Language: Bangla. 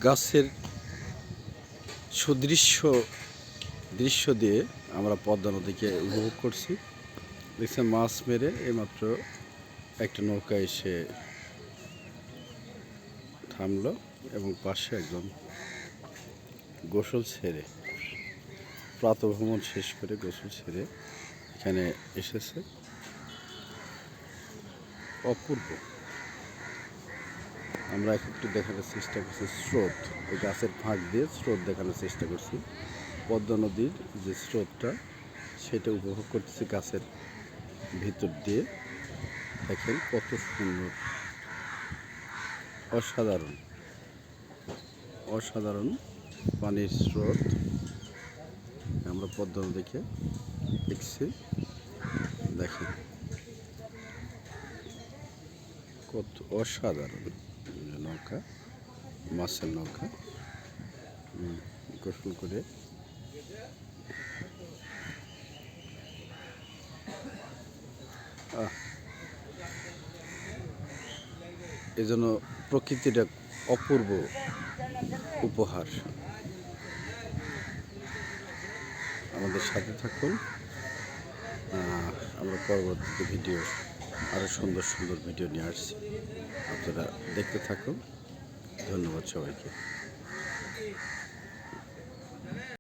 গাছের সুদৃশ্য দৃশ্য দিয়ে আমরা পদ্মা নদীকে উপভোগ করছি। দেখছেন মাছ মেরে এইমাত্র একটা নৌকা এসে থামলো এবং পাশে একজন গোসল ছেড়ে প্রাতঃভ্রমণ শেষ করে গোসল ছেড়ে এখানে এসেছে। অপূর্ব। আমরা একটু দেখানোর চেষ্টা করছি স্রোত, ওই গাছের ফাঁক দিয়ে স্রোত দেখানোর চেষ্টা করছি। পদ্মা নদীর যে স্রোতটা সেটা উপভোগ করতেছি গাছের ভিতর দিয়ে। দেখেন কত সুন্দর, অসাধারণ অসাধারণ পানির স্রোত আমরা পদ্মা নদীকে দেখছি। দেখেন কত অসাধারণ নৌকা, মাছের নৌকা গোসল করে এজন্য প্রকৃতিটা অপূর্ব উপহার। আমাদের সাথে থাকুন, আমরা পরবর্তীতে ভিডিও আরও সুন্দর সুন্দর ভিডিও নিয়ে আসছি, আপনারা দেখতে থাকুন। ধন্যবাদ সবাইকে।